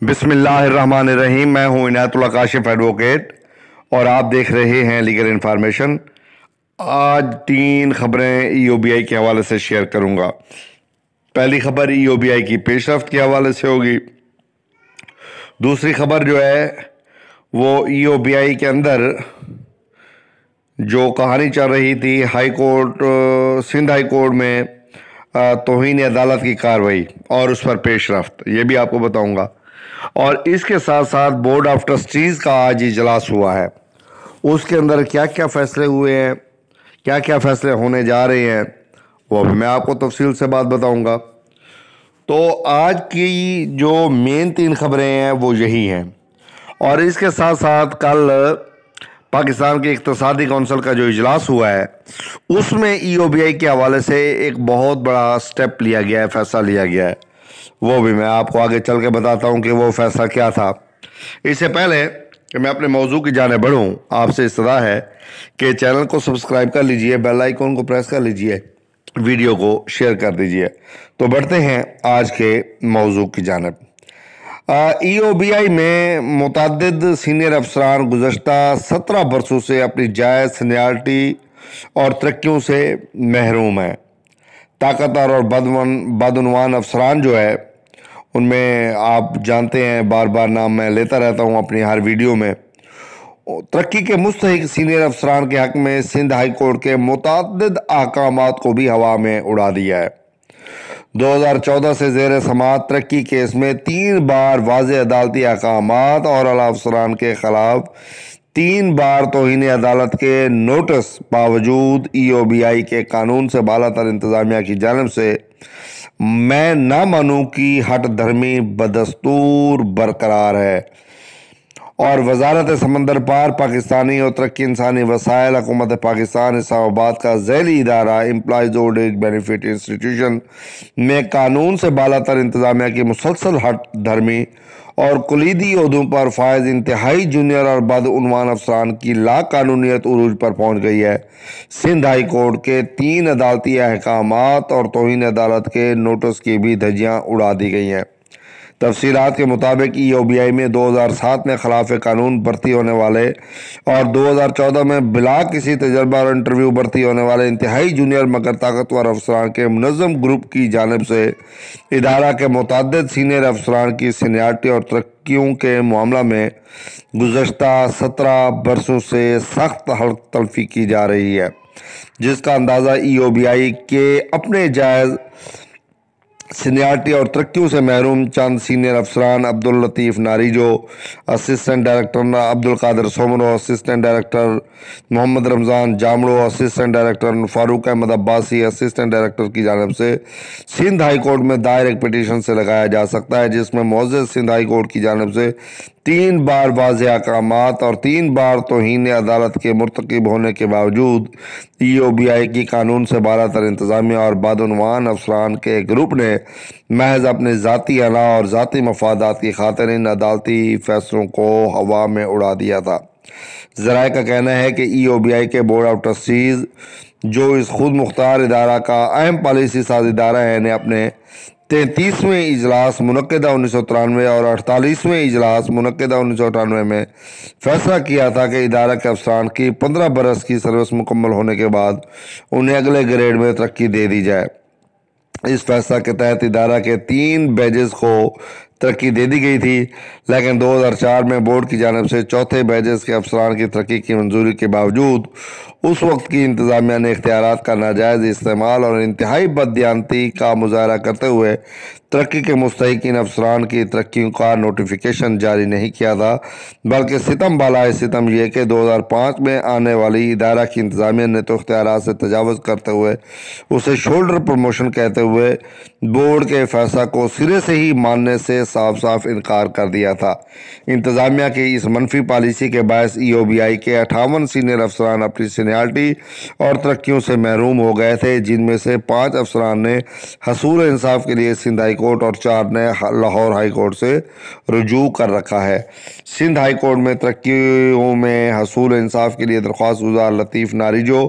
بسم اللہ الرحمن الرحیم۔ میں ہوں عنایت اللہ کاشف ایڈوکیٹ اور آپ دیکھ رہے ہیں لیگل انفارمیشن۔ آج 3 خبریں ای او بی آئی کے حوالے سے شیئر کروں گا۔ پہلی خبر ای او بی آئی کی پیش رفت کے حوالے سے ہوگی۔ دوسری خبر جو ہے وہ ای او بی آئی کے اندر جو کہانی چل رہی تھی سندھ ہائی کورٹ میں توہین عدالت کی کارروائی اور اس پر پیش رفت، یہ بھی آپ کو بتاؤں گا۔ اور اس کے ساتھ ساتھ بورڈ آف ٹرسٹیز کا آج اجلاس ہوا ہے، اس کے اندر کیا کیا فیصلے ہوئے ہیں، کیا کیا فیصلے ہونے جا رہے ہیں، وہ بھی میں آپ کو تفصیل سے بات بتاؤں گا۔ تو آج کی جو مین 3 خبریں ہیں وہ یہی ہیں، اور اس کے ساتھ ساتھ کل پاکستان کے اقتصادی کونسل کا جو اجلاس ہوا ہے اس میں ای او بی آئی کے حوالے سے ایک بہت بڑا سٹیپ لیا گیا ہے، فیصلہ لیا گیا ہے، وہ بھی میں آپ کو آگے چل کے بتاتا ہوں کہ وہ فیصلہ کیا تھا۔ اس سے پہلے کہ میں اپنے موضوع کی جانب بڑھوں، آپ سے استدعا ہے کہ چینل کو سبسکرائب کر لیجئے، بیل آئیکن کو پریس کر لیجئے، ویڈیو کو شیئر کر دیجئے۔ تو بڑھتے ہیں آج کے موضوع کی جانب۔ ای او بی آئی میں متعدد سینئر افسران گزشتہ 17 برسوں سے اپنی جائز سینیارٹی اور ترقیوں سے محروم ہیں۔ طاقتور اور بدعنوان افسران جو ہے ان میں آپ جانتے ہیں، بار بار نام میں لیتا رہتا ہوں اپنی ہر ویڈیو میں، ترقی کے مستحق سینئر افسران کے حق میں سندھ ہائی کورٹ کے متعدد احکامات کو بھی ہوا میں اڑا دیا ہے۔ 2014 سے زیر سماعت ترقی کیس میں 3 بار واضح عدالتی احکامات اور اعلیٰ افسران کے خلاف 3 بار توہین عدالت کے نوٹس باوجود ای او بی آئی کے قانون سے بالاتر انتظامیہ کی جانب سے میں نہ مانوں کی ہٹ دھرمی بدستور برقرار ہے، اور وزارت سمندر پار پاکستانی اور ترقی انسانی وسائل حکومت پاکستان اسلام آباد کا ذیلی ادارہ employees old age benefit institution میں قانون سے بالاتر انتظامیہ کی مسلسل ہٹ دھرمی اور کلیدی عہدوں پر فائز انتہائی جونیئر اور بدعنوان افسران کی لا قانونیت عروج پر پہنچ گئی ہے۔ سندھ ہائی کورٹ کے 3 عدالتی احکامات اور توہین عدالت کے نوٹس کی بھی دھجیاں اڑا دی گئی ہیں۔ تفصیلات کے مطابق ای او بی آئی میں 2007 میں خلاف قانون بھرتی ہونے والے اور 2014 میں بلا کسی تجربہ اور انٹرویو بھرتی ہونے والے انتہائی جونیئر مگر طاقتور افسران کے منظم گروپ کی جانب سے ادارہ کے متعدد سینئر افسران کی سینیارٹی اور ترقیوں کے معاملہ میں گزشتہ 17 برسوں سے سخت حلق تلفی کی جا رہی ہے، جس کا اندازہ ای او بی آئی کے اپنے جائز سینیارٹی اور ترقیوں سے محروم چند سینئر افسران Abdul Latif Narejo assistant director, Abdul Qadir Soomro assistant director, Muhammad Ramzan Jamro assistant director, Farooq Ahmed Abbasi assistant director کی جانب سے سندھ ہائی کورٹ میں دائر ایک پٹیشن سے لگایا جا سکتا ہے، جس میں معزز سندھ ہائی کورٹ کی جانب سے 3 بار واضح احکامات اور 3 بار توہین عدالت کے مرتکب ہونے کے باوجود ای او بی آئی کی قانون سے بالاتر انتظامیہ اور بدعنوان افسران کے ایک گروپ نے محض اپنے ذاتی انا اور ذاتی مفادات کی خاطر ان عدالتی فیصلوں کو ہوا میں اڑا دیا تھا۔ ذرائع کا کہنا ہے کہ ای او بی آئی کے بورڈ آف ٹرسٹیز، جو اس خود مختار ادارہ کا اہم پالیسی ساز ادارہ ہے، نے اپنے 33ویں اجلاس منعقدہ 1993 اور 48ویں اجلاس منعقدہ 1998 میں فیصلہ کیا تھا کہ ادارہ کے افسران کی 15 برس کی سروس مکمل ہونے کے بعد انہیں اگلے گریڈ میں ترقی دے دی جائے۔ اس فیصلہ کے تحت ادارہ کے 3 بیجز کو ترقی دے دی گئی تھی، لیکن 2004 میں بورڈ کی جانب سے 4تھے بیجز کے افسران کی ترقی کی منظوری کے باوجود اس وقت کی انتظامیہ نے اختیارات کا ناجائز استعمال اور انتہائی بددیانتی کا مظاہرہ کرتے ہوئے ترقی کے مستحقین افسران کی ترقیوں کا نوٹیفیکیشن جاری نہیں کیا تھا، بلکہ ستم بالائے ستم یہ کہ 2005 میں آنے والی ادارہ کی انتظامیہ نے تو اختیارات سے تجاوز کرتے ہوئے اسے شولڈر پروموشن کہتے ہوئے بورڈ کے فیصلہ کو سرے سے ہی ماننے سے صاف صاف انکار کر دیا تھا۔ انتظامیہ کی اس منفی پالیسی کے باعث ای او بی آئی کے 58 سینئر افسران اپنی سینیارٹی اور ترقیوں سے محروم ہو گئے تھے، جن میں سے 5 افسران نے حصول انصاف کے لیے سندھ ہائی کورٹ اور 4 نے لاہور ہائی کورٹ سے رجوع کر رکھا ہے۔ سندھ ہائی کورٹ میں ترقیوں میں حصول انصاف کے لیے درخواست گزار لطیف ناریجو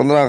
15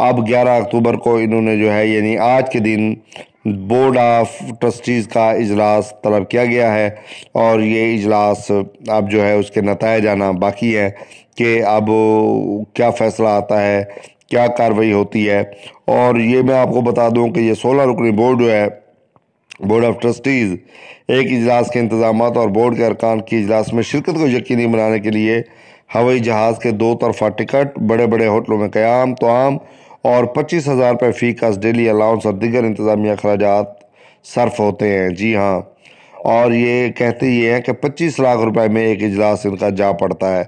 اب 11 اکتوبر کو انہوں نے جو ہے یعنی آج کے دن بورڈ آف ٹرسٹیز کا اجلاس طلب کیا گیا ہے، اور یہ اجلاس اب جو ہے اس کے نتائج آنا باقی ہے کہ اب کیا فیصلہ آتا ہے، کیا کارروائی ہوتی ہے۔ اور یہ میں آپ کو بتا دوں کہ یہ 16 رکنی بورڈ جو ہے بورڈ آف ٹرسٹیز ایک اجلاس کے انتظامات اور بورڈ کے ارکان کی اجلاس میں شرکت کو یقینی بنانے کے لیے ہوائی جہاز کے 2 طرفہ ٹکٹ، بڑے بڑے ہوٹلوں میں قیام طعام اور 25,000 روپے فی کس ڈیلی الاؤنس اور دیگر انتظامیہ اخراجات صرف ہوتے ہیں۔ جی ہاں، اور یہ کہتے یہ ہیں کہ 25 لاکھ روپے میں ایک اجلاس ان کا جا پڑتا ہے،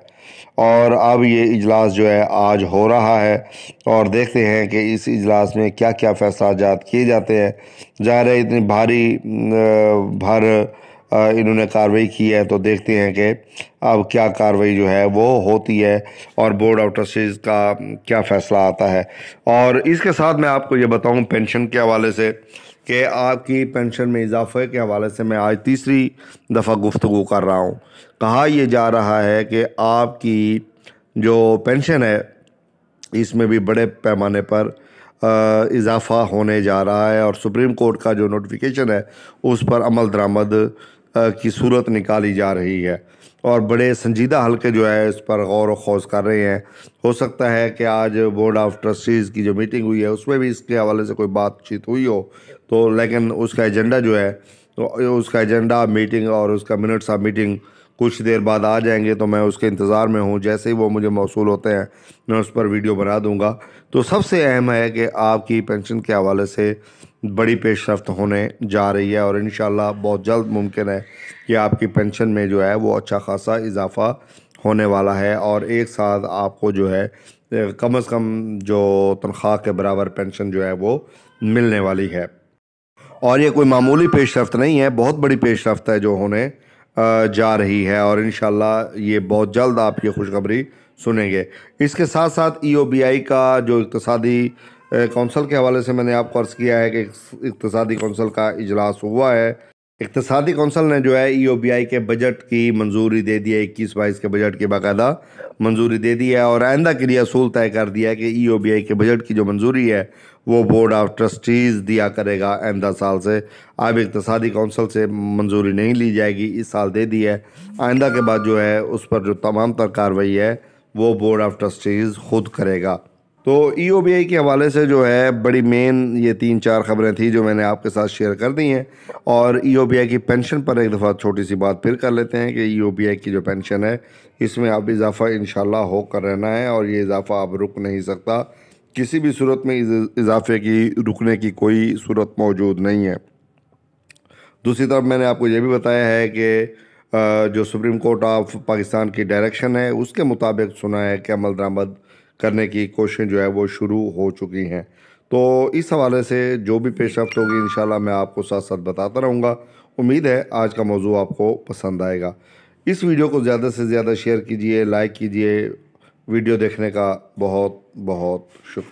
اور اب یہ اجلاس جو ہے آج ہو رہا ہے، اور دیکھتے ہیں کہ اس اجلاس میں کیا کیا فیصلہ جات کیے جاتے ہیں۔ ظاہر ہے اتنی بھاری انہوں نے کارروائی کی ہے، تو دیکھتے ہیں کہ اب کیا کارروائی جو ہے وہ ہوتی ہے اور بورڈ آف ٹرسٹیز کا کیا فیصلہ آتا ہے۔ اور اس کے ساتھ میں آپ کو یہ بتاؤں پینشن کے حوالے سے کہ آپ کی پینشن میں اضافے کے حوالے سے میں آج تیسری دفعہ گفتگو کر رہا ہوں۔ کہا یہ جا رہا ہے کہ آپ کی جو پینشن ہے اس میں بھی بڑے پیمانے پر اضافہ ہونے جا رہا ہے، اور سپریم کورٹ کا جو نوٹیفیکیشن ہے اس پر عمل درآمد کی صورت نکالی جا رہی ہے، اور بڑے سنجیدہ حلقے جو ہے اس پر غور و خوض کر رہے ہیں۔ ہو سکتا ہے کہ آج بورڈ آف ٹرسٹیز کی جو میٹنگ ہوئی ہے اس میں بھی اس کے حوالے سے کوئی بات چیت ہوئی ہو، تو لیکن اس کا ایجنڈا جو ہے اس کا ایجنڈا میٹنگ اور اس کا منٹس آف میٹنگ کچھ دیر بعد آ جائیں گے، تو میں اس کے انتظار میں ہوں۔ جیسے ہی وہ مجھے موصول ہوتے ہیں میں اس پر ویڈیو بنا دوں گا۔ تو سب سے اہم ہے کہ آپ کی پینشن کے حوالے سے بڑی پیش رفت ہونے جا رہی ہے، اور انشاءاللہ بہت جلد ممکن ہے کہ آپ کی پینشن میں جو ہے وہ اچھا خاصا اضافہ ہونے والا ہے، اور ایک ساتھ آپ کو جو ہے کم از کم جو تنخواہ کے برابر پینشن جو ہے وہ ملنے والی ہے۔ اور یہ کوئی معمولی پیش رفت نہیں ہے، بہت بڑی پیش رفت ہے جو ہونے جا رہی ہے، اور انشاءاللہ یہ بہت جلد آپ یہ خوشخبری سنیں گے۔ اس کے ساتھ ساتھ EOBI کا جو اقتصادی کونسل کے حوالے سے میں نے آپ کو عرض کیا ہے کہ اقتصادی کونسل کا اجلاس ہوا ہے۔ اقتصادی کونسل نے جو ہے EOBI کے بجٹ کی منظوری دے دی ہے، 21-22 کے بجٹ کی باقاعدہ منظوری دے دی ہے، اور آئندہ کے لیے اصول طے کر دیا ہے کہ EOBI کے بجٹ کی جو منظوری ہے وہ بورڈ آف ٹرسٹیز دیا کرے گا آئندہ سال سے۔ اب اقتصادی کونسل سے منظوری نہیں لی جائے گی، اس سال دے دی ہے، آئندہ کے بعد جو ہے اس پر جو تمام تر کارروائی ہے وہ بورڈ آف ٹرسٹیز خود کرے گا۔ تو EOBI کے حوالے سے جو ہے بڑی مین یہ 3-4 خبریں تھیں جو میں نے آپ کے ساتھ شیئر کر دی ہیں، اور EOBI کی پینشن پر ایک دفعہ چھوٹی سی بات پھر کر لیتے ہیں کہ EOBI کی جو پینشن ہے اس میں اب اضافہ انشاءاللہ ہو کر رہنا ہے، اور یہ اضافہ اب رک نہیں سکتا، کسی بھی صورت میں اضافے کی رکنے کی کوئی صورت موجود نہیں ہے۔ دوسری طرف میں نے آپ کو یہ بھی بتایا ہے کہ جو سپریم کورٹ آف پاکستان کی ڈائریکشن ہے اس کے مطابق سنا ہے کہ عمل درآمد کرنے کی کوششیں جو ہے وہ شروع ہو چکی ہیں۔ تو اس حوالے سے جو بھی پیش رفت ہوگی انشاءاللہ میں آپ کو ساتھ ساتھ بتاتا رہوں گا۔ امید ہے آج کا موضوع آپ کو پسند آئے گا۔ اس ویڈیو کو زیادہ سے زیادہ شیئر کیجئے، لائک کیجئے۔ ویڈیو دیکھنے کا بہت بہت شکریہ۔